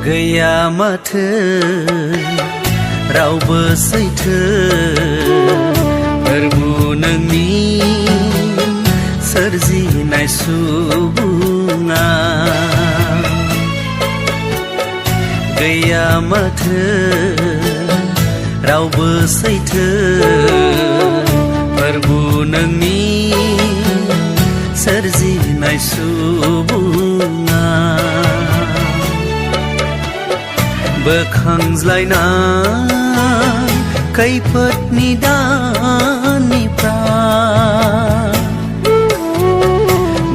गैया माथो रावबो सैथो फोरबु नोंनि सोरजिनाय सुबुङा गैया माथो रावबो सैथो फोरबु नोंनि सोरजिनाय सुबुङा बोखांज्लायनाय खैफोदनि दानिफ्राय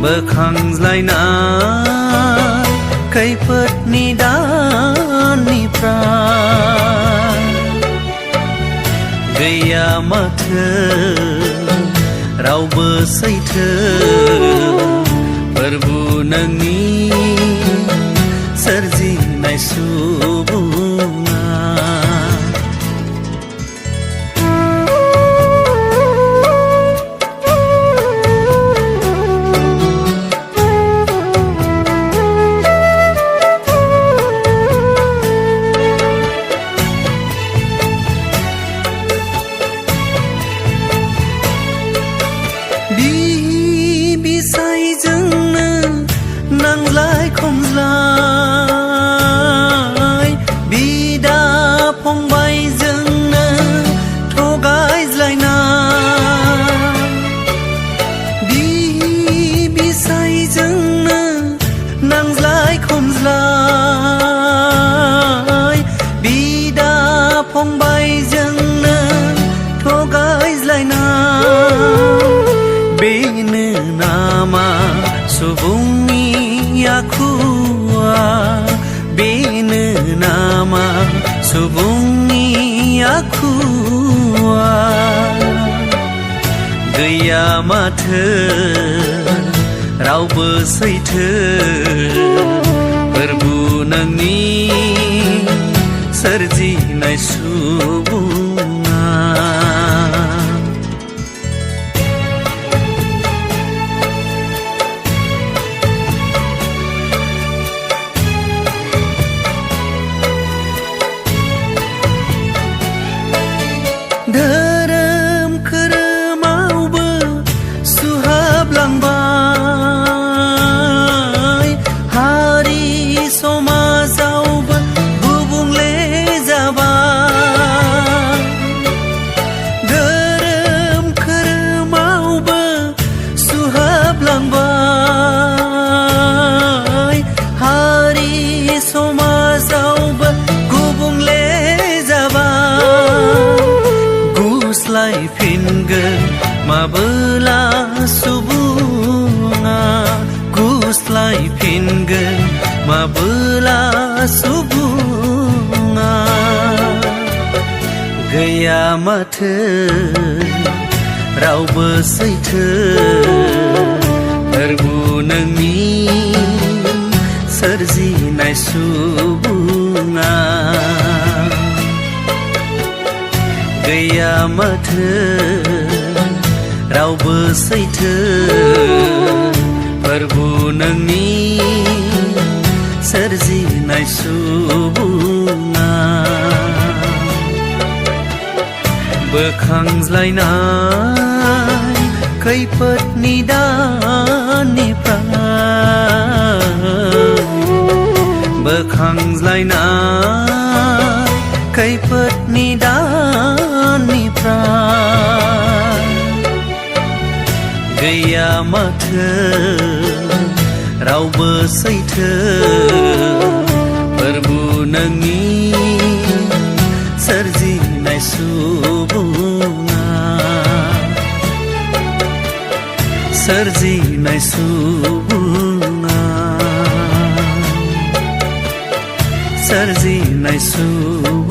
बोखांज्लायनाय खैफोदनि दानिफ्राय गैया माथो रावबो सैथो फोरबु नोंनि सोरजिनाय सुबुङा बिसायजोंनो नांज्लाय खमज्लाय बिदा फंबायजोंनो थगायज्लायनाय बिसायजोंनो नांज्लाय खमज्लाय बिदा फंबायजोंनो थगायज्लायनाय बेनो नामा सुबुंनि आखुआ बेनो नामा सुबुंनि आखुआ गैया माथो रावबो सैथो फोरबु नोंनि सोरजिनाय सुबुङा धोरोम खोरोमावबो सुहाबलांबाय हारि समाजावबो गुबुंले जाबाय धोरोम खोरोमावबो सुहाबलांबाय हारि समाजावबो गुबुंले गुस्लायफिनगोन माबोला सुबुङा गुस्लायफिनगोन माबोला सुबुङा गैया माथो रावबो सैथो फोरबु नोंनि सोरजिनाय सुबुङा गैया माथो रावबो सैथो फोरबु नोंनि सोरजिनाय सुबुङा बोखांज्लायनाय खैफोदनि दानिफ्राय बोखांज्लायनाय खैफोदनि दानिफ्राय गैया माथो रावबो सैथो फोरबु नोंनि सोरजिनाय सुबुङा सोरजिनाय सुबुङा सोरजिनाय सुबुङा